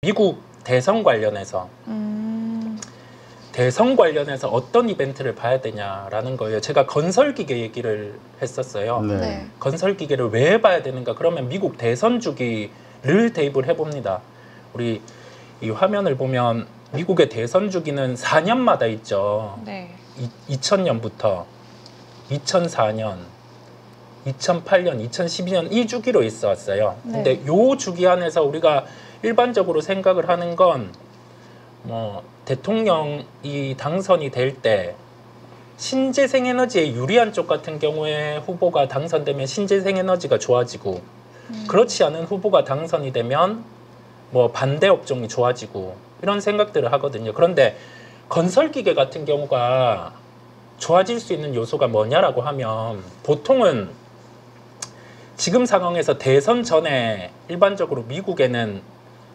미국 대선 관련해서 대선 관련해서 어떤 이벤트를 봐야 되냐라는 거예요. 제가 건설기계 얘기를 했었어요. 네. 건설기계를 왜 봐야 되는가? 그러면 미국 대선 주기를 대입을 해봅니다. 우리 이 화면을 보면 미국의 대선 주기는 4년마다 있죠. 네. 2000년부터 2004년, 2008년, 2012년 이 주기로 있어 왔어요. 근데 요 주기 안에서 우리가 일반적으로 생각을 하는 건 뭐 대통령이 당선이 될 때 신재생에너지에 유리한 쪽 같은 경우에 후보가 당선되면 신재생에너지가 좋아지고 그렇지 않은 후보가 당선이 되면 뭐 반대 업종이 좋아지고 이런 생각들을 하거든요. 그런데 건설기계 같은 경우가 좋아질 수 있는 요소가 뭐냐라고 하면 보통은 지금 상황에서 대선 전에 일반적으로 미국에는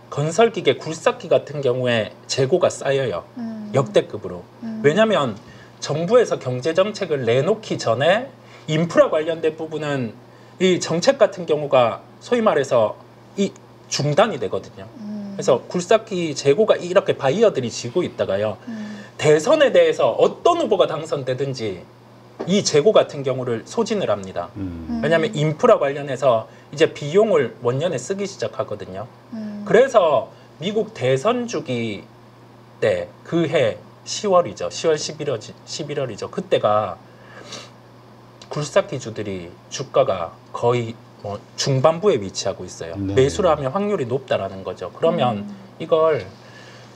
건설기계 굴삭기 같은 경우에 재고가 쌓여요. 역대급으로. 왜냐하면 정부에서 경제정책을 내놓기 전에 인프라 관련된 부분은 이 정책 같은 경우가 소위 말해서 이 중단이 되거든요. 그래서 굴삭기 재고가 이렇게 바이어들이 지고 있다가요. 대선에 대해서 어떤 후보가 당선되든지 이 재고 같은 경우를 소진을 합니다. 왜냐하면 인프라 관련해서 이제 비용을 원년에 쓰기 시작하거든요. 그래서 미국 대선 주기 때 그 해 10월이죠. 10월 11월이죠. 그때가 굴삭기주들이 주가가 거의 뭐 중반부에 위치하고 있어요. 네. 매수를 하면 확률이 높다라는 거죠. 그러면 이걸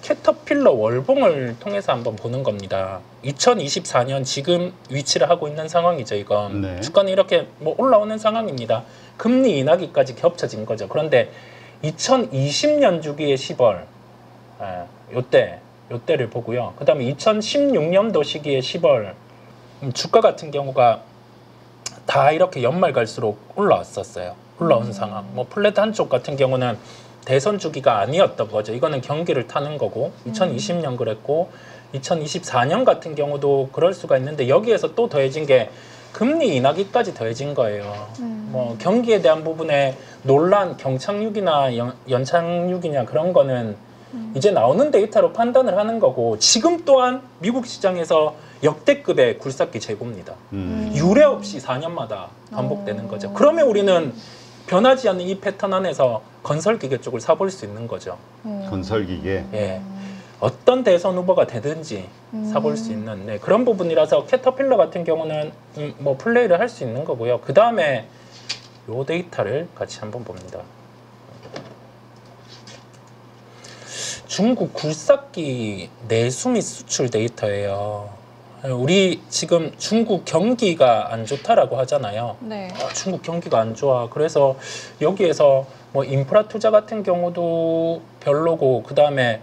캐터필러 월봉을 통해서 한번 보는 겁니다. 2024년 지금 위치를 하고 있는 상황이죠. 이건 네. 주가는 이렇게 뭐 올라오는 상황입니다. 금리 인하기까지 겹쳐진 거죠. 그런데 2020년 주기의 10월 요때를 보고요. 그 다음에 2016년도 시기의 10월 주가 같은 경우가 다 이렇게 연말 갈수록 올라왔었어요. 올라온 상황. 뭐 플랫 한쪽 같은 경우는 대선 주기가 아니었던 거죠. 이거는 경기를 타는 거고 2020년 그랬고 2024년 같은 경우도 그럴 수가 있는데 여기에서 또 더해진 게 금리 인하기까지 더해진 거예요. 뭐 경기에 대한 부분에 논란, 경착륙이나 연착륙이냐 그런 거는 이제 나오는 데이터로 판단을 하는 거고 지금 또한 미국 시장에서 역대급의 굴삭기 재고입니다. 유례 없이 4년마다 반복되는 거죠. 그러면 우리는 변하지 않는 이 패턴 안에서 건설기계 쪽을 사볼 수 있는 거죠. 건설기계. 예. 어떤 대선 후보가 되든지 사볼 수 있는 네, 그런 부분이라서 캐터필러 같은 경우는 뭐 플레이를 할 수 있는 거고요. 그 다음에 요 데이터를 같이 한번 봅니다. 중국 굴삭기 내수 및 수출 데이터예요. 우리 지금 중국 경기가 안 좋다라고 하잖아요. 네. 중국 경기가 안 좋아. 그래서 여기에서 뭐 인프라 투자 같은 경우도 별로고 그 다음에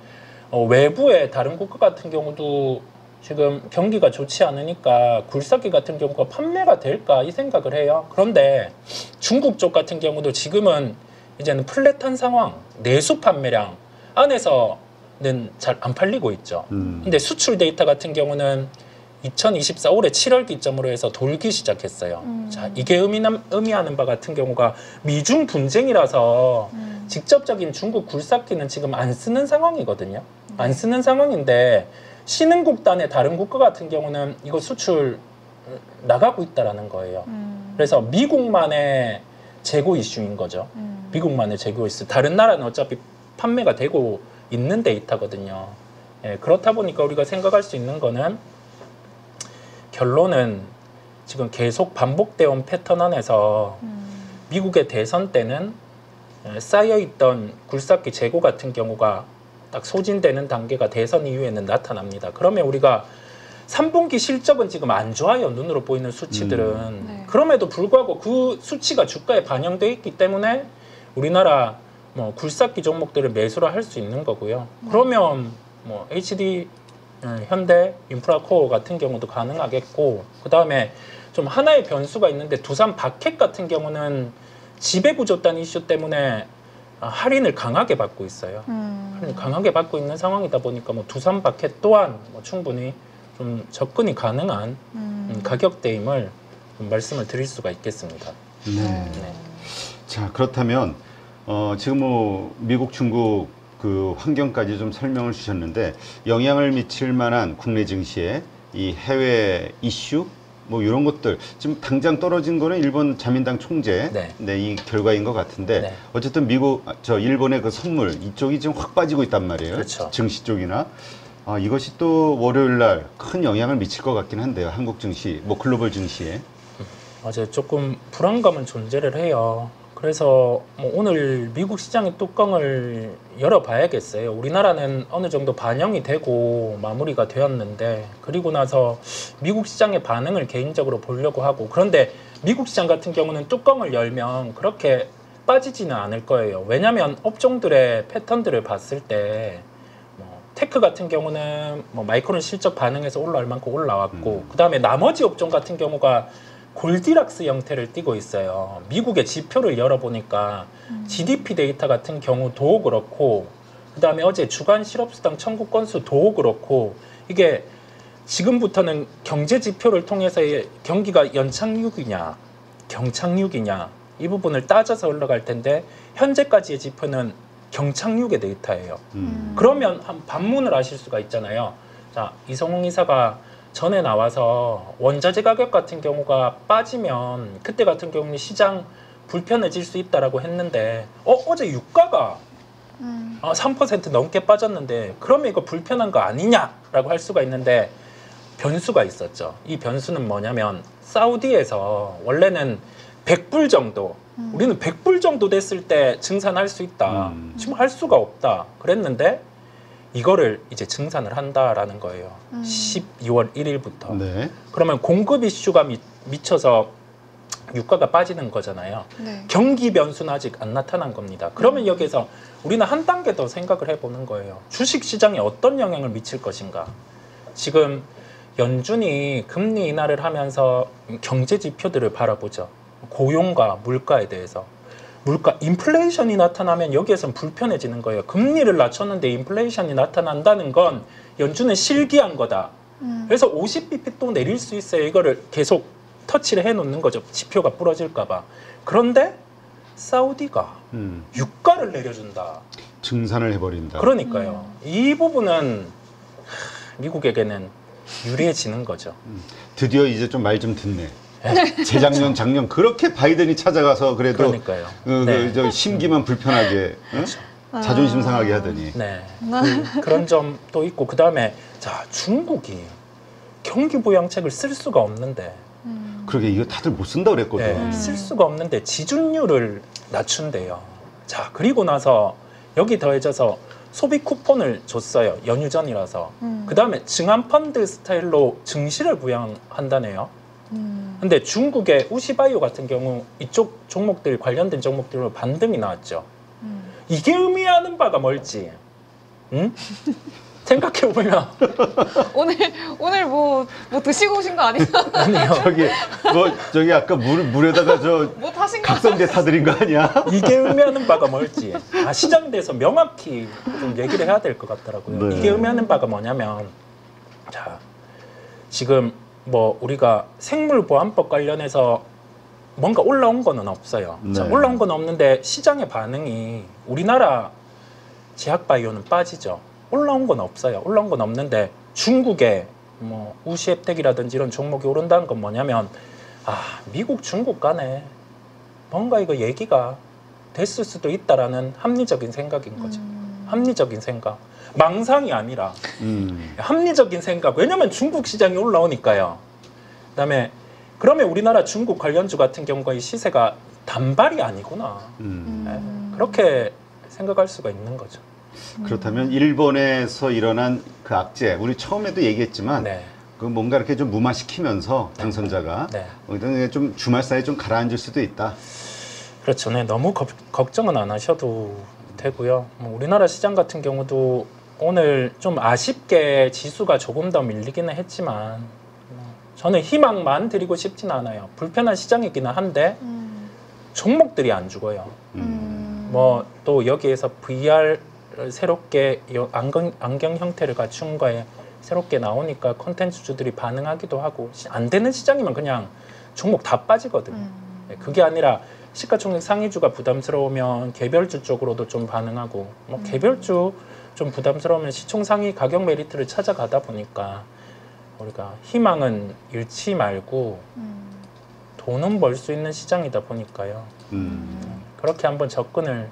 외부의 다른 국가 같은 경우도 지금 경기가 좋지 않으니까 굴삭기 같은 경우가 판매가 될까 이 생각을 해요. 그런데 중국 쪽 같은 경우도 지금은 이제는 플랫한 상황, 내수 판매량 안에서는 잘 안 팔리고 있죠. 근데 수출 데이터 같은 경우는 2024 올해 7월 기점으로 해서 돌기 시작했어요. 자, 이게 의미하는 바 같은 경우가 미중 분쟁이라서 직접적인 중국 굴삭기는 지금 안 쓰는 상황이거든요. 안 쓰는 상황인데 신흥국단의 다른 국가 같은 경우는 이거 수출 나가고 있다라는 거예요. 그래서 미국만의 재고 이슈인 거죠. 미국만의 재고 이슈. 다른 나라는 어차피 판매가 되고 있는 데이터거든요. 예, 그렇다 보니까 우리가 생각할 수 있는 거는 결론은 지금 계속 반복되어 온 패턴 안에서 미국의 대선 때는 쌓여있던 굴삭기 재고 같은 경우가 딱 소진되는 단계가 대선 이후에는 나타납니다. 그러면 우리가 3분기 실적은 지금 안 좋아요. 눈으로 보이는 수치들은. 네. 그럼에도 불구하고 그 수치가 주가에 반영되어 있기 때문에 우리나라 뭐 굴삭기 종목들을 매수를 할 수 있는 거고요. 그러면 뭐 HD, 현대, 인프라코어 같은 경우도 가능하겠고 그 다음에 좀 하나의 변수가 있는데 두산 바켓 같은 경우는 지배구조단 이슈 때문에 할인을 강하게 받고 있어요. 할인을 강하게 받고 있는 상황이다 보니까 뭐 두산 바켓 또한 뭐 충분히 좀 접근이 가능한 가격대임을 좀 말씀을 드릴 수가 있겠습니다. 네. 네. 자, 그렇다면 지금 뭐 미국, 중국 그 환경까지 좀 설명을 주셨는데 영향을 미칠 만한 국내 증시에 이 해외 이슈 뭐 이런 것들 지금 당장 떨어진 거는 일본 자민당 총재 이 결과인 것 같은데 어쨌든 일본의 그 선물 이쪽이 지금 확 빠지고 있단 말이에요. 그렇죠. 증시 쪽이나 이것이 또 월요일 날 큰 영향을 미칠 것 같긴 한데요. 한국 증시, 뭐 글로벌 증시에. 맞아요. 조금 불안감은 존재를 해요. 그래서 뭐 오늘 미국 시장의 뚜껑을 열어봐야겠어요. 우리나라는 어느 정도 반영이 되고 마무리가 되었는데 그리고 나서 미국 시장의 반응을 개인적으로 보려고 하고 그런데 미국 시장 같은 경우는 뚜껑을 열면 그렇게 빠지지는 않을 거예요. 왜냐하면 업종들의 패턴들을 봤을 때 테크 같은 경우는 뭐 마이크론 실적 반응해서 올라올 만큼 올라왔고 그 다음에 나머지 업종 같은 경우가 골디락스 형태를 띠고 있어요. 미국의 지표를 열어보니까 GDP 데이터 같은 경우도 그렇고 그 다음에 어제 주간 실업수당 청구 건수도 그렇고 이게 지금부터는 경제 지표를 통해서의 경기가 연착륙이냐 경착륙이냐 이 부분을 따져서 올라갈 텐데 현재까지의 지표는 경착륙의 데이터예요. 그러면 한 반문을 하실 수가 있잖아요. 자, 이성웅 이사가 전에 나와서 원자재 가격 같은 경우가 빠지면 그때 같은 경우는 시장 불편해질 수 있다라고 했는데 어제 유가가 3% 넘게 빠졌는데 그러면 이거 불편한 거 아니냐라고 할 수가 있는데 변수가 있었죠. 이 변수는 뭐냐면 사우디에서 원래는 100불 정도 우리는 100불 정도 됐을 때 증산할 수 있다. 지금 할 수가 없다. 그랬는데 이거를 이제 증산을 한다라는 거예요. 12월 1일부터. 네. 그러면 공급 이슈가 미쳐서 유가가 빠지는 거잖아요. 네. 경기 변수는 아직 안 나타난 겁니다. 그러면 여기에서 우리는 한 단계 더 생각을 해보는 거예요. 주식 시장에 어떤 영향을 미칠 것인가. 지금 연준이 금리 인하를 하면서 경제 지표들을 바라보죠. 고용과 물가에 대해서. 물가, 인플레이션이 나타나면 여기에선 불편해지는 거예요. 금리를 낮췄는데 인플레이션이 나타난다는 건 연준은 실기한 거다. 그래서 50bp 또 내릴 수 있어요. 이거를 계속 터치를 해놓는 거죠. 지표가 부러질까 봐. 그런데 사우디가 유가를 내려준다. 증산을 해버린다. 그러니까요. 이 부분은 미국에게는 유리해지는 거죠. 드디어 이제 좀 말 좀 듣네. 재작년, 작년 그렇게 바이든이 찾아가서 그래도 그러니까요. 저 심기만 불편하게 자존심 상하게 하더니. 네. 그런 점도 있고 그 다음에 자 중국이 경기 부양책을 쓸 수가 없는데. 그러게 이거 다들 못 쓴다 그랬거든. 네, 쓸 수가 없는데 지준율을 낮춘대요. 자 그리고 나서 여기 더해져서 소비 쿠폰을 줬어요. 연휴 전이라서. 그 다음에 증안펀드 스타일로 증시를 부양한다네요. 근데 중국의 우시바이오 같은 경우 이쪽 종목들 관련된 종목들로 반등이 나왔죠. 이게 의미하는 바가 뭘지 생각해보면 오늘 뭐 드시고 오신 거 아니에요? 아니요. 저기 아까 물에다가 뭐 타신 거 각성제 타드린 거 아니야? 이게 의미하는 바가 뭘지 시장에 대해서 명확히 좀 얘기를 해야 될 것 같더라고요. 네. 이게 의미하는 바가 뭐냐면 자 지금 뭐 우리가 생물보안법 관련해서 뭔가 올라온 거는 없어요. 네. 자, 올라온 건 없는데 시장의 반응이 우리나라 제약바이오는 빠지죠. 올라온 건 없어요. 올라온 건 없는데 중국의 뭐 우시앱텍이라든지 이런 종목이 오른다는 건 뭐냐면 미국 중국 간에 뭔가 이거 얘기가 됐을 수도 있다라는 합리적인 생각인 거죠. 합리적인 생각. 망상이 아니라 합리적인 생각. 왜냐면 중국 시장이 올라오니까요. 그다음에 그러면 우리나라 중국 관련주 같은 경우가 이 시세가 단발이 아니구나. 네, 그렇게 생각할 수가 있는 거죠. 그렇다면 일본에서 일어난 그 악재, 우리 처음에도 얘기했지만 네. 그 뭔가 이렇게 좀 무마시키면서 당선자가 좀 주말 사이에 좀 가라앉을 수도 있다. 그렇죠. 네, 너무 걱정은 안 하셔도 되고요. 뭐 우리나라 시장 같은 경우도 오늘 좀 아쉽게 지수가 조금 더 밀리기는 했지만 저는 희망만 드리고 싶진 않아요. 불편한 시장이기는 한데 종목들이 안 죽어요. 뭐 또 여기에서 VR 새롭게 안경 형태를 갖춘 거에 새롭게 나오니까 콘텐츠주들이 반응하기도 하고 안 되는 시장이면 그냥 종목 다 빠지거든요. 그게 아니라 시가총액 상위주가 부담스러우면 개별주 쪽으로도 좀 반응하고 뭐 개별주 좀 부담스러우면 시총 상위 가격 메리트를 찾아가다 보니까 우리가 희망은 잃지 말고 돈은 벌 수 있는 시장이다 보니까요. 그렇게 한번 접근을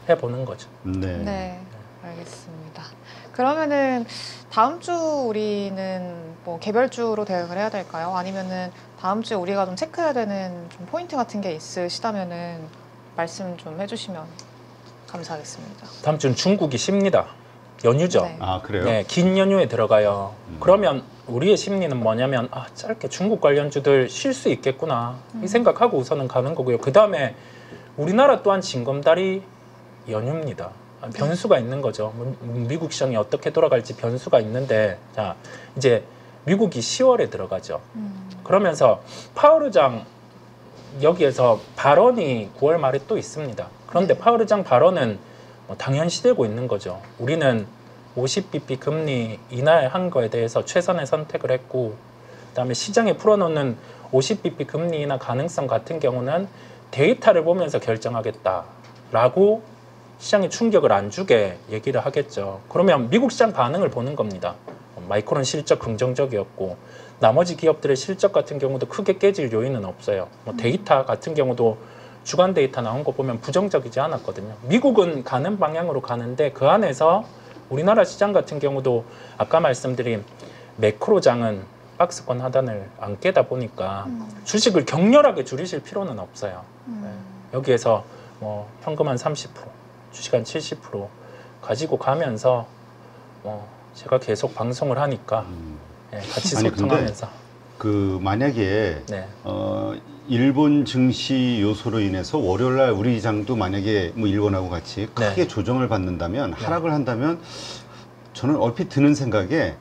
해보는 거죠. 네. 네, 알겠습니다. 그러면은 다음 주 우리는 뭐 개별주로 대응을 해야 될까요? 아니면은 다음 주에 우리가 좀 체크해야 되는 좀 포인트 같은 게 있으시다면은 말씀 좀 해주시면 감사하겠습니다. 다음 주는 중국이 쉽니다. 연휴죠. 네. 아, 그래요? 네, 긴 연휴에 들어가요. 그러면 우리의 심리는 뭐냐면 아, 짧게 중국 관련주들 쉴 수 있겠구나 이 생각하고 우선은 가는 거고요. 그 다음에 우리나라 또한 징검다리 연휴입니다. 변수가 있는 거죠. 미국 시장이 어떻게 돌아갈지 변수가 있는데 자 이제 미국이 10월에 들어가죠. 그러면서 파월 의장 여기에서 발언이 9월 말에 또 있습니다. 그런데 네. 파월 의장 발언은 뭐 당연시되고 있는 거죠. 우리는 50bp 금리 인하한 거에 대해서 최선의 선택을 했고 그다음에 시장에 풀어놓는 50bp 금리 인하 가능성 같은 경우는 데이터를 보면서 결정하겠다라고 시장에 충격을 안 주게 얘기를 하겠죠. 그러면 미국 시장 반응을 보는 겁니다. 마이크론 실적 긍정적이었고 나머지 기업들의 실적 같은 경우도 크게 깨질 요인은 없어요. 뭐 데이터 같은 경우도 주간 데이터 나온 거 보면 부정적이지 않았거든요. 미국은 가는 방향으로 가는데 그 안에서 우리나라 시장 같은 경우도 아까 말씀드린 매크로장은 박스권 하단을 안 깨다 보니까 주식을 격렬하게 줄이실 필요는 없어요. 네. 여기에서 뭐 현금 한 30%, 주식 한 70% 가지고 가면서 제가 계속 방송을 하니까 네, 같이 아니, 소통하면서 그 만약에 네. 일본 증시 요소로 인해서 월요일 날 우리 장도 만약에 뭐 일본하고 같이 크게 네. 조정을 받는다면 하락을 한다면 저는 얼핏 드는 생각에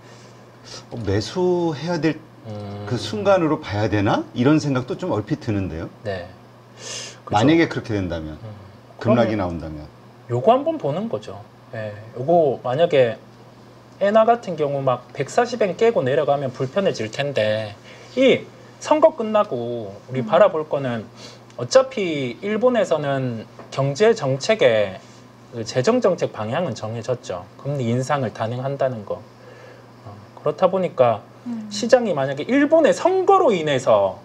매수해야 될 그 순간으로 봐야 되나 이런 생각도 좀 얼핏 드는데요. 네. 그죠? 만약에 그렇게 된다면 급락이 그러면 나온다면 요거 한번 보는 거죠. 예, 요거 만약에 엔화 같은 경우 막 140엔 깨고 내려가면 불편해질 텐데 이 선거 끝나고 우리 바라볼 거는 어차피 일본에서는 경제 정책의 그 재정 정책 방향은 정해졌죠. 금리 인상을 단행한다는 거. 그렇다 보니까 시장이 만약에 일본의 선거로 인해서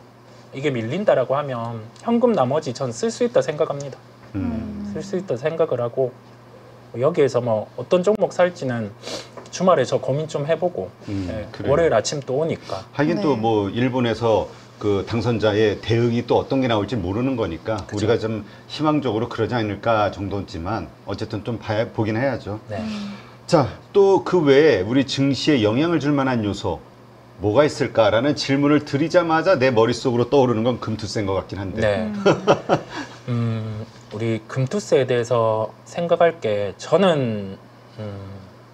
이게 밀린다라고 하면 현금 나머지 전 쓸 수 있다 생각합니다. 쓸 수 있다 생각을 하고 여기에서 뭐 어떤 종목 살지는 주말에 저 고민 좀 해보고 예, 월요일 아침 또 오니까 하긴 네. 또 뭐 일본에서 그 당선자의 대응이 또 어떤 게 나올지 모르는 거니까 그쵸. 우리가 좀 희망적으로 그러지 않을까 정도지만 어쨌든 좀 보긴 해야죠. 네. 자, 또 그 외에 우리 증시에 영향을 줄 만한 요소 뭐가 있을까라는 질문을 드리자마자 내 머릿속으로 떠오르는 건 금투세인 것 같긴 한데. 네. 우리 금투세에 대해서 생각할 게 저는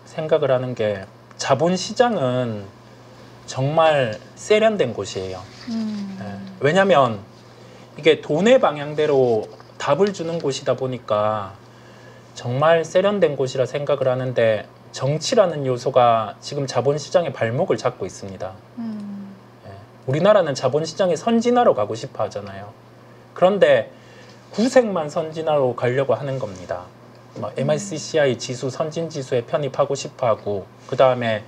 생각을 하는 게 자본시장은 정말 세련된 곳이에요. 네. 왜냐하면 이게 돈의 방향대로 답을 주는 곳이다 보니까 정말 세련된 곳이라 생각을 하는데 정치라는 요소가 지금 자본시장의 발목을 잡고 있습니다. 네. 우리나라는 자본시장의 선진화로 가고 싶어 하잖아요. 그런데 구색만 선진화로 가려고 하는 겁니다. 뭐 MSCI 지수 선진 지수에 편입하고 싶어하고 그 다음에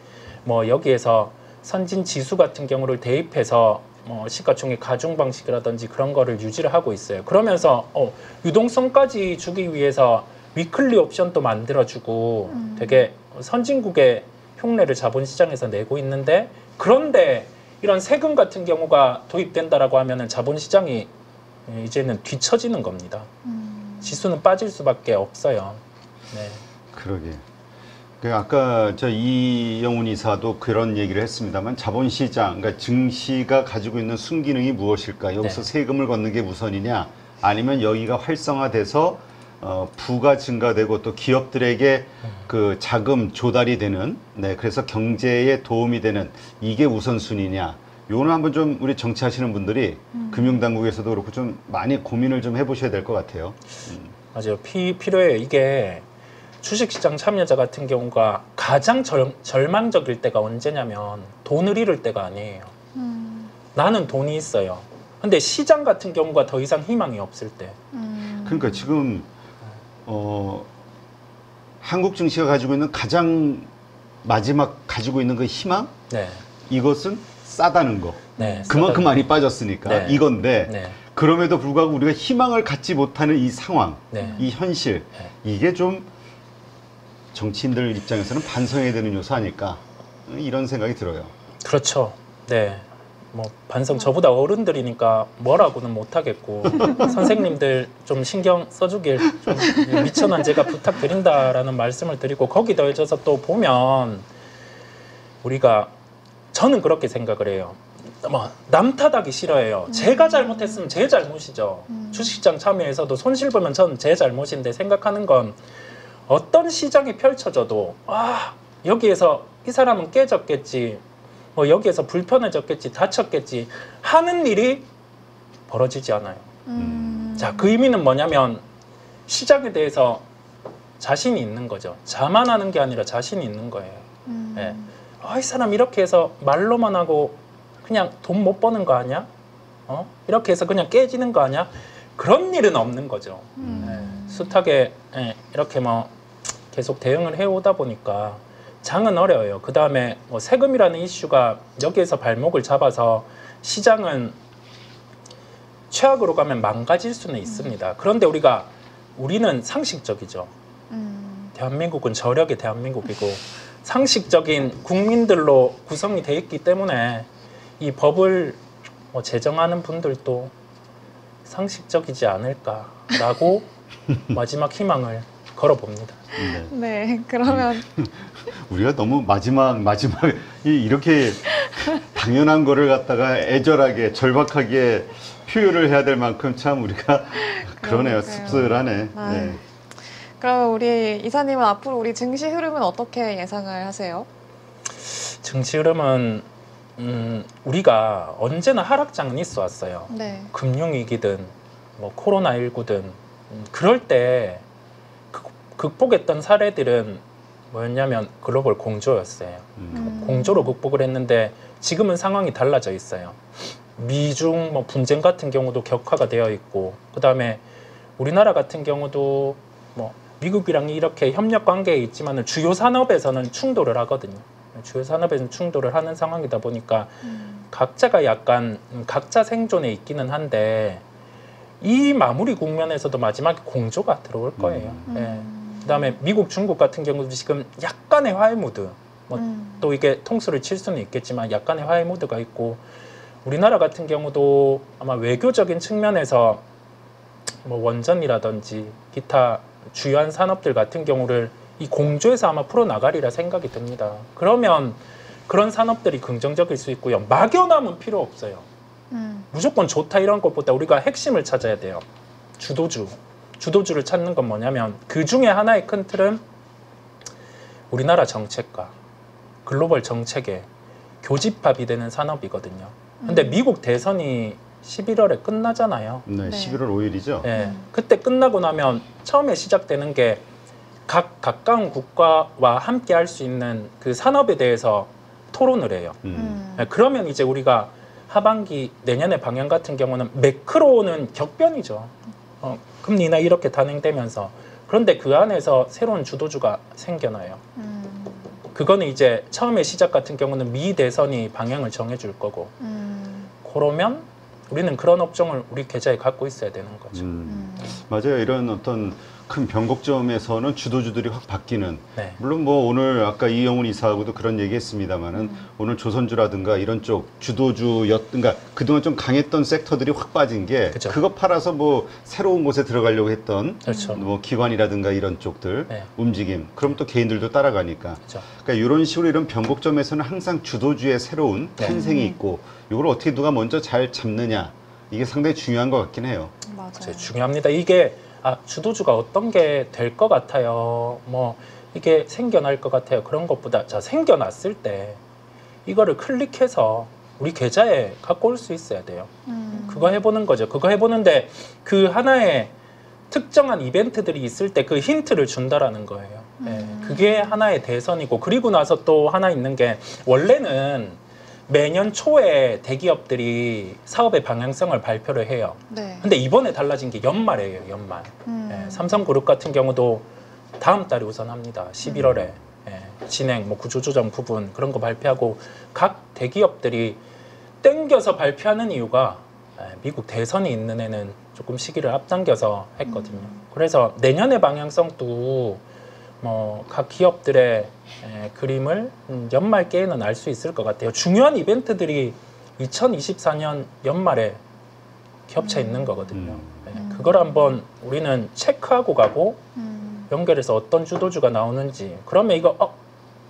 뭐 여기에서 선진 지수 같은 경우를 대입해서 뭐 시가총액 가중 방식이라든지 그런 거를 유지를 하고 있어요. 그러면서 유동성까지 주기 위해서 위클리 옵션도 만들어주고 되게 선진국의 흉내를 자본시장에서 내고 있는데 그런데 이런 세금 같은 경우가 도입된다라고 하면은 자본시장이 이제는 뒤처지는 겁니다. 지수는 빠질 수밖에 없어요. 네. 그러게. 그 아까 저 이영훈 이사도 그런 얘기를 했습니다만 자본시장, 그러니까 증시가 가지고 있는 순기능이 무엇일까? 여기서 네. 세금을 걷는 게 우선이냐? 아니면 여기가 활성화돼서 부가 증가되고 또 기업들에게 그 자금 조달이 되는, 네, 그래서 경제에 도움이 되는 이게 우선순위냐? 요거는 한번 좀 우리 정치하시는 분들이 금융당국에서도 그렇고 좀 많이 고민을 좀 해보셔야 될 것 같아요. 맞아요. 필요해요. 이게 주식시장 참여자 같은 경우가 가장 절망적일 때가 언제냐면 돈을 잃을 때가 아니에요. 나는 돈이 있어요. 근데 시장 같은 경우가 더 이상 희망이 없을 때. 그러니까 지금 한국 증시가 가지고 있는 가장 마지막 가지고 있는 그 희망? 네. 이것은 싸다는 거. 네, 그만큼 많이 빠졌으니까 네. 이건데 네. 그럼에도 불구하고 우리가 희망을 갖지 못하는 이 상황, 네. 이 현실, 네. 이게 좀 정치인들 입장에서는 반성해야 되는 요소 아닐까 이런 생각이 들어요. 그렇죠. 네. 뭐 반성 저보다 어른들이니까 뭐라고는 못하겠고 선생님들 좀 신경 써주길 좀 미천한 제가 부탁드린다라는 말씀을 드리고 거기 더해져서 또 보면 우리가 저는 그렇게 생각을 해요. 뭐 남 탓하기 싫어해요. 제가 잘못했으면 제 잘못이죠. 주식시장 참여해서도 손실 보면 전 제 잘못인데 생각하는 건 어떤 시장이 펼쳐져도 여기에서 이 사람은 깨졌겠지. 뭐 여기에서 불편해졌겠지, 다쳤겠지 하는 일이 벌어지지 않아요. 자, 그 의미는 뭐냐면 시장에 대해서 자신이 있는 거죠. 자만하는 게 아니라 자신이 있는 거예요. 네. 이 사람 이렇게 해서 말로만 하고 그냥 돈 못 버는 거 아니야? 이렇게 해서 그냥 깨지는 거 아니야? 그런 일은 없는 거죠. 숱하게 이렇게 뭐 계속 대응을 해오다 보니까 장은 어려워요. 그 다음에 뭐 세금이라는 이슈가 여기에서 발목을 잡아서 시장은 최악으로 가면 망가질 수는 있습니다. 그런데 우리는 상식적이죠. 대한민국은 저력의 대한민국이고 상식적인 국민들로 구성이 돼 있기 때문에 이 법을 뭐 제정하는 분들도 상식적이지 않을까라고 마지막 희망을 걸어봅니다. 네, 그러면 우리가 너무 마지막이 이렇게 당연한 거를 갖다가 애절하게 절박하게 표현을 해야 될 만큼 참 우리가 그러네요. 씁쓸하네. 네. 그럼 우리 이사님은 앞으로 우리 증시 흐름은 어떻게 예상을 하세요? 증시 흐름은 우리가 언제나 하락장은 있어 왔어요. 네. 금융위기든 뭐 코로나19든 그럴 때 극복했던 사례들은 뭐였냐면 글로벌 공조였어요. 공조로 극복을 했는데 지금은 상황이 달라져 있어요. 미중 뭐 분쟁 같은 경우도 격화가 되어 있고 그 다음에 우리나라 같은 경우도 뭐 미국이랑 이렇게 협력 관계에 있지만 주요 산업에서는 충돌을 하거든요. 주요 산업에서는 충돌을 하는 상황이다 보니까 각자가 약간 각자 생존에 있기는 한데 이 마무리 국면에서도 마지막에 공조가 들어올 거예요. 네. 그다음에 미국, 중국 같은 경우도 지금 약간의 화해 무드, 또 이게 통수를 칠 수는 있겠지만 약간의 화해 무드가 있고 우리나라 같은 경우도 아마 외교적인 측면에서 뭐 원전이라든지 기타 주요한 산업들 같은 경우를 이 공조에서 아마 풀어나가리라 생각이 듭니다. 그러면 그런 산업들이 긍정적일 수 있고요. 막연함은 필요 없어요. 무조건 좋다 이런 것보다 우리가 핵심을 찾아야 돼요. 주도주를 찾는 건 뭐냐면 그 중에 하나의 큰 틀은 우리나라 정책과 글로벌 정책의 교집합이 되는 산업이거든요. 근데 미국 대선이 11월에 끝나잖아요. 네, 11월 5일이죠. 네, 그때 끝나고 나면 처음에 시작되는 게 각 가까운 국가와 함께 할 수 있는 그 산업에 대해서 토론을 해요. 네, 그러면 이제 우리가 하반기 내년의 방향 같은 경우는 매크로는 격변이죠. 금리 인하 이렇게 단행되면서 그런데 그 안에서 새로운 주도주가 생겨나요. 그거는 이제 처음에 시작 같은 경우는 미 대선이 방향을 정해줄 거고 그러면 우리는 그런 업종을 우리 계좌에 갖고 있어야 되는 거죠. 맞아요. 이런 어떤 큰 변곡점에서는 주도주들이 확 바뀌는. 네. 물론 뭐 오늘 아까 이영훈 이사하고도 그런 얘기했습니다만은 오늘 조선주라든가 이런 쪽 주도주였든가 그동안 좀 강했던 섹터들이 확 빠진 게 그쵸. 그거 팔아서 뭐 새로운 곳에 들어가려고 했던 그렇죠. 뭐 기관이라든가 이런 쪽들 네. 움직임. 그럼 또 개인들도 따라가니까. 그렇죠. 그러니까 이런 식으로 이런 변곡점에서는 항상 주도주의 새로운 네. 탄생이 있고 이걸 어떻게 누가 먼저 잘 잡느냐 이게 상당히 중요한 것 같긴 해요. 맞아요. 중요합니다. 이게 주도주가 어떤 게 될 것 같아요. 뭐 이게 생겨날 것 같아요. 그런 것보다 자 생겨났을 때 이거를 클릭해서 우리 계좌에 갖고 올 수 있어야 돼요. 그거 해보는 거죠. 그거 해보는데 그 하나의 특정한 이벤트들이 있을 때 그 힌트를 준다라는 거예요. 네, 그게 하나의 대선이고 그리고 나서 또 하나 있는 게 원래는 매년 초에 대기업들이 사업의 방향성을 발표를 해요. 네. 근데 이번에 달라진 게 연말이에요, 연말. 예, 삼성그룹 같은 경우도 다음 달에 우선합니다. 11월에 진행, 뭐 구조조정 부분 그런 거 발표하고 각 대기업들이 땡겨서 발표하는 이유가 미국 대선이 있는 애는 조금 시기를 앞당겨서 했거든요. 그래서 내년의 방향성도 뭐 각 기업들의 그림을 연말께에는 알 수 있을 것 같아요. 중요한 이벤트들이 2024년 연말에 겹쳐 있는 거거든요. 그걸 한번 우리는 체크하고 가고 연결해서 어떤 주도주가 나오는지, 그러면 이거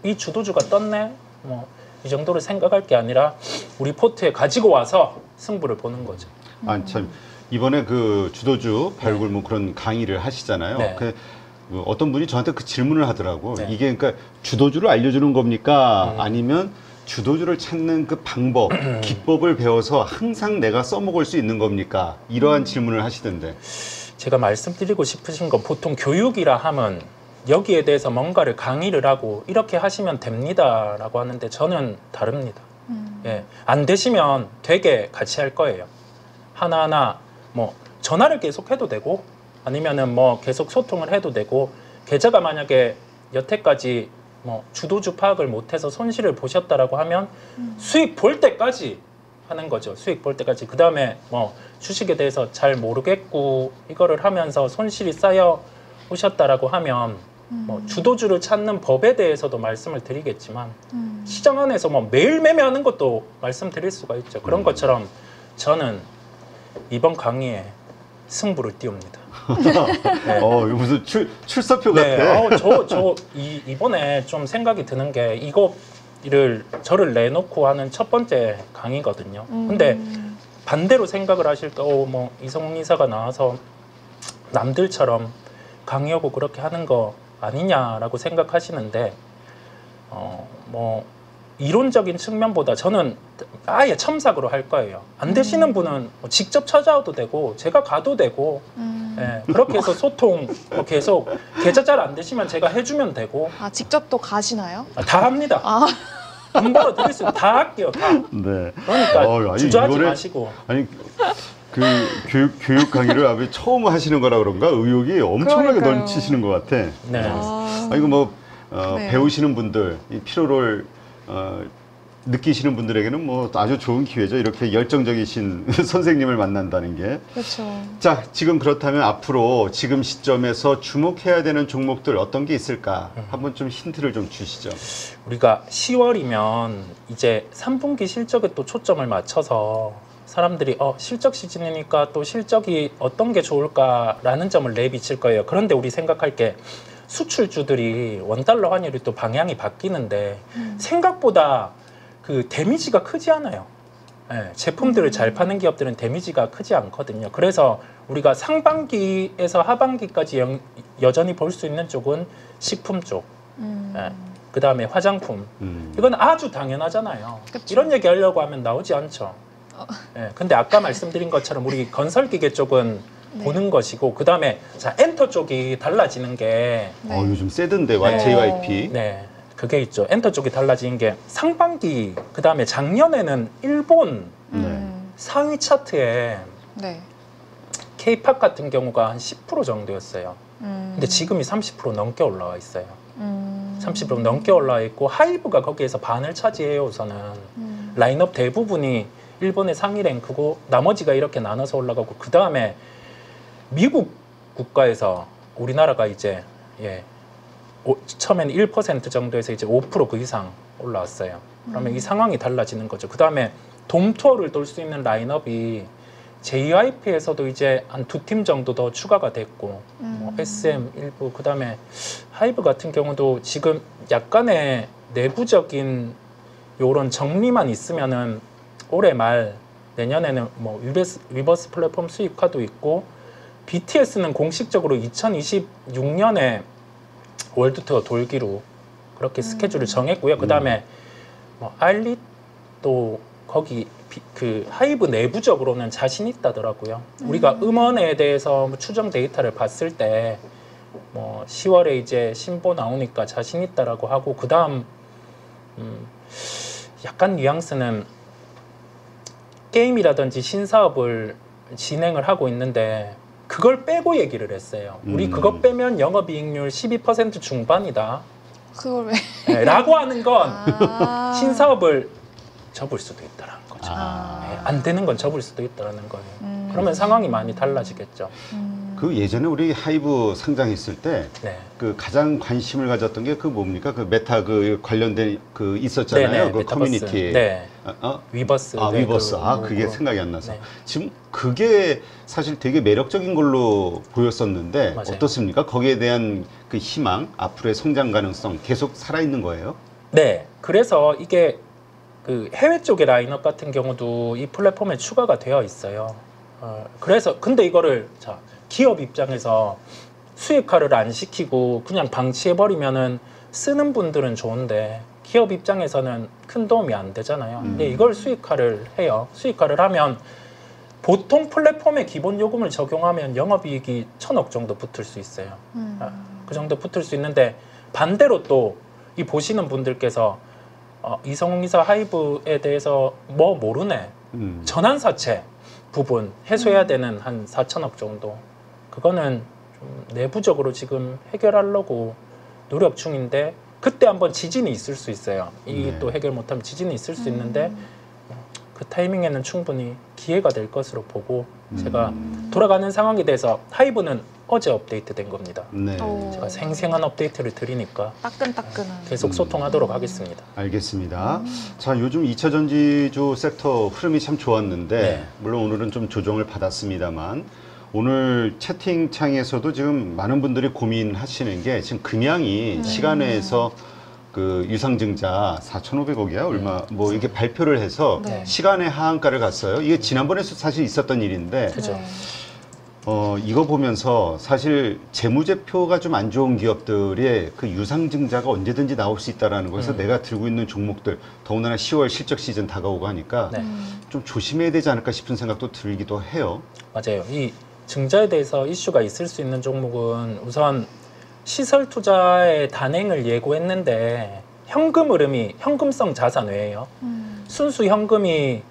이 주도주가 떴네? 뭐 이 정도로 생각할 게 아니라 우리 포트에 가지고 와서 승부를 보는 거죠. 아니 참 이번에 그 주도주 발굴 뭐 그런 강의를 하시잖아요. 네. 어떤 분이 저한테 그 질문을 하더라고. 네. 이게 그러니까 주도주를 알려주는 겁니까? 아니면 주도주를 찾는 그 방법, 기법을 배워서 항상 내가 써먹을 수 있는 겁니까? 이러한 질문을 하시던데. 제가 말씀드리고 싶으신 건 보통 교육이라 하면 여기에 대해서 뭔가를 강의를 하고 이렇게 하시면 됩니다라고 하는데 저는 다릅니다. 예, 안 되시면 되게 같이 할 거예요. 하나하나 뭐 전화를 계속 해도 되고 아니면은 뭐 계속 소통을 해도 되고, 계좌가 만약에 여태까지 뭐 주도주 파악을 못해서 손실을 보셨다라고 하면 수익 볼 때까지 하는 거죠. 수익 볼 때까지. 그 다음에 뭐 주식에 대해서 잘 모르겠고 이거를 하면서 손실이 쌓여 오셨다라고 하면 뭐 주도주를 찾는 법에 대해서도 말씀을 드리겠지만 시장 안에서 뭐 매일 매매하는 것도 말씀드릴 수가 있죠. 그런 것처럼 저는 이번 강의에 승부를 띄웁니다. 네. 이거 무슨 출사표 네. 같아. 이번에 좀 생각이 드는 게 이거를 저를 내놓고 하는 첫 번째 강의거든요. 근데 반대로 생각을 하실 때, 뭐 이성훈 이사가 나와서 남들처럼 강의하고 그렇게 하는 거 아니냐라고 생각하시는데, 뭐 이론적인 측면보다 저는 아예 첨삭으로 할 거예요. 안 되시는 분은 뭐 직접 찾아와도 되고 제가 가도 되고 예, 그렇게 해서 소통 뭐 계속 계좌 잘 안 되시면 제가 해주면 되고. 아, 직접 또 가시나요? 다 합니다. 안 벌어드릴 수 있어요. 다 할게요. 다. 네. 그러니까 주저하지 마시고. 아니 그 교육 강의를 아버지 처음 하시는 거라 그런가 의욕이 엄청나게 그러니까요. 넘치시는 것 같아. 네. 이거 뭐 네. 배우시는 분들, 이 피로를 느끼시는 분들에게는 뭐 아주 좋은 기회죠. 이렇게 열정적이신 선생님을 만난다는 게. 그렇죠. 자, 지금 그렇다면 앞으로 지금 시점에서 주목해야 되는 종목들 어떤 게 있을까? 한번 좀 힌트를 좀 주시죠. 우리가 10월이면 이제 3분기 실적에 또 초점을 맞춰서 사람들이 실적 시즌이니까 또 실적이 어떤 게 좋을까라는 점을 내비칠 거예요. 그런데 우리 생각할 게 수출주들이 원달러 환율이 또 방향이 바뀌는데 생각보다 그 데미지가 크지 않아요. 예, 제품들을 잘 파는 기업들은 데미지가 크지 않거든요. 그래서 우리가 상반기에서 하반기까지 여전히 볼 수 있는 쪽은 식품 쪽, 그 다음에 화장품. 이건 아주 당연하잖아요. 그쵸. 이런 얘기 하려고 하면 나오지 않죠. 예, 근데 아까 말씀드린 것처럼 우리 건설기계 쪽은 네. 보는 것이고, 그 다음에 자 엔터 쪽이 달라지는 게 네. 요즘 세던데 네. JYP. 네, 그게 있죠. 엔터 쪽이 달라진 게 상반기, 그 다음에 작년에는 일본 상위 차트에 네. K-팝 같은 경우가 한 10% 정도였어요. 근데 지금이 30% 넘게 올라와 있어요. 30% 넘게 올라와 있고 하이브가 거기에서 반을 차지해요. 우선은 라인업 대부분이 일본의 상위 랭크고 나머지가 이렇게 나눠서 올라가고, 그 다음에 미국 국가에서 우리나라가 이제 처음에는 1% 정도에서 이제 5% 그 이상 올라왔어요. 그러면 이 상황이 달라지는 거죠. 그 다음에 돔투어를 돌 수 있는 라인업이 JYP에서도 이제 한 2팀 정도 더 추가가 됐고, 뭐 SM 일부, 그 다음에 하이브 같은 경우도 지금 약간의 내부적인 요런 정리만 있으면은 올해 말 내년에는 뭐 리버스 플랫폼 수익화도 있고, BTS는 공식적으로 2026년에 월드 투어 돌기로 그렇게 스케줄을 정했고요. 그 다음에 뭐 알리도 거기 그 하이브 내부적으로는 자신 있다더라고요. 우리가 음원에 대해서 추정 데이터를 봤을 때 뭐 10월에 이제 신보 나오니까 자신 있다라고 하고, 그 다음 약간 뉘앙스는 게임이라든지 신사업을 진행을 하고 있는데 그걸 빼고 얘기를 했어요. 우리 그거 빼면 영업이익률 12% 중반이다. 그걸 왜? 네, 라고 하는 건 아. 신사업을 접을 수도 있다라는 거죠. 아. 네, 안 되는 건 접을 수도 있다라는 거예요. 그러면 상황이 많이 달라지겠죠. 그 예전에 우리 하이브 상장했을 때 네. 그 가장 관심을 가졌던 게 그 뭡니까? 그 메타 그 관련된 그 있었잖아요. 네네, 그 메타버스. 커뮤니티. 네. 위버스. 네, 위버스. 그게 그거. 생각이 안 나서. 네. 지금 그게 사실 되게 매력적인 걸로 보였었는데 맞아요. 어떻습니까? 거기에 대한 그 희망, 앞으로의 성장 가능성 계속 살아있는 거예요? 네. 그래서 이게 그 해외 쪽의 라인업 같은 경우도 이 플랫폼에 추가가 되어 있어요. 그래서 근데 이거를 자 기업 입장에서 수익화를 안 시키고 그냥 방치해버리면은 쓰는 분들은 좋은데 기업 입장에서는 큰 도움이 안 되잖아요. 근데 이걸 수익화를 해요. 수익화를 하면 보통 플랫폼의 기본 요금을 적용하면 영업이익이 1,000억 정도 붙을 수 있어요. 그 정도 붙을 수 있는데 반대로 또 이 보시는 분들께서 이성웅 이사 하이브에 대해서 뭐 모르네. 전환사채 부분 해소해야 되는 한 4,000억 정도. 그거는 좀 내부적으로 지금 해결하려고 노력 중인데 그때 한번 지진이 있을 수 있어요. 이게 네. 또 해결 못하면 지진이 있을 수 있는데 그 타이밍에는 충분히 기회가 될 것으로 보고 제가 돌아가는 상황에 대해서 하이브는 어제 업데이트된 겁니다. 네. 오. 제가 생생한 업데이트를 드리니까 따끈따끈한. 계속 소통하도록 하겠습니다. 알겠습니다. 자, 요즘 2차 전지주 섹터 흐름이 참 좋았는데 네. 물론 오늘은 좀 조정을 받았습니다만 오늘 채팅창에서도 지금 많은 분들이 고민하시는 게 지금 금양이 시간에서 그 유상증자 4,500억이야 얼마 뭐 이게 발표를 해서 네. 시간의 하한가를 갔어요. 이게 지난번에도 사실 있었던 일인데 그죠. 네. 이거 보면서 사실 재무제표가 좀 안 좋은 기업들의 그 유상증자가 언제든지 나올 수 있다라는 거에서 내가 들고 있는 종목들 더군다나 10월 실적 시즌 다가오고 하니까 네. 좀 조심해야 되지 않을까 싶은 생각도 들기도 해요. 맞아요. 이 증자에 대해서 이슈가 있을 수 있는 종목은 우선 시설 투자의 단행을 예고했는데 현금 흐름이 현금성 자산 외에요. 순수 현금이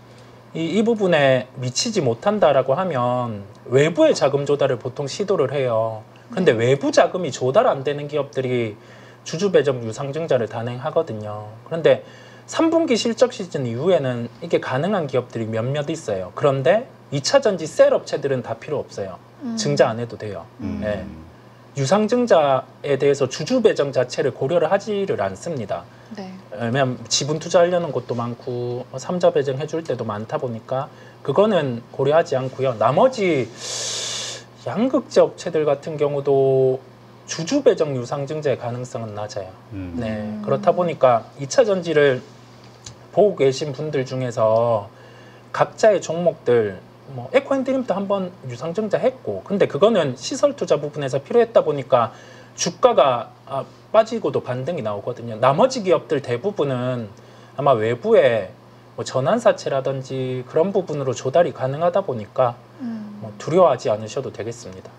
이 부분에 미치지 못한다라고 하면 외부의 자금 조달을 보통 시도를 해요. 근데 외부 자금이 조달 안 되는 기업들이 주주 배정 유상증자를 단행하거든요. 그런데 3분기 실적 시즌 이후에는 이게 가능한 기업들이 몇몇 있어요. 그런데 2차 전지 셀 업체들은 다 필요 없어요. 증자 안 해도 돼요. 네. 유상증자에 대해서 주주 배정 자체를 고려를 하지를 않습니다. 네. 왜냐면 지분 투자하려는 곳도 많고 3자 배정 해줄 때도 많다 보니까 그거는 고려하지 않고요. 나머지 양극재 업체들 같은 경우도 주주 배정 유상증자의 가능성은 낮아요. 네, 그렇다 보니까 2차 전지를 보고 계신 분들 중에서 각자의 종목들 뭐 에코핸드림도 한번 유상증자 했고 근데 그거는 시설 투자 부분에서 필요했다 보니까 주가가 빠지고도 반등이 나오거든요. 나머지 기업들 대부분은 아마 외부에 뭐 전환사채라든지 그런 부분으로 조달이 가능하다 보니까 뭐 두려워하지 않으셔도 되겠습니다.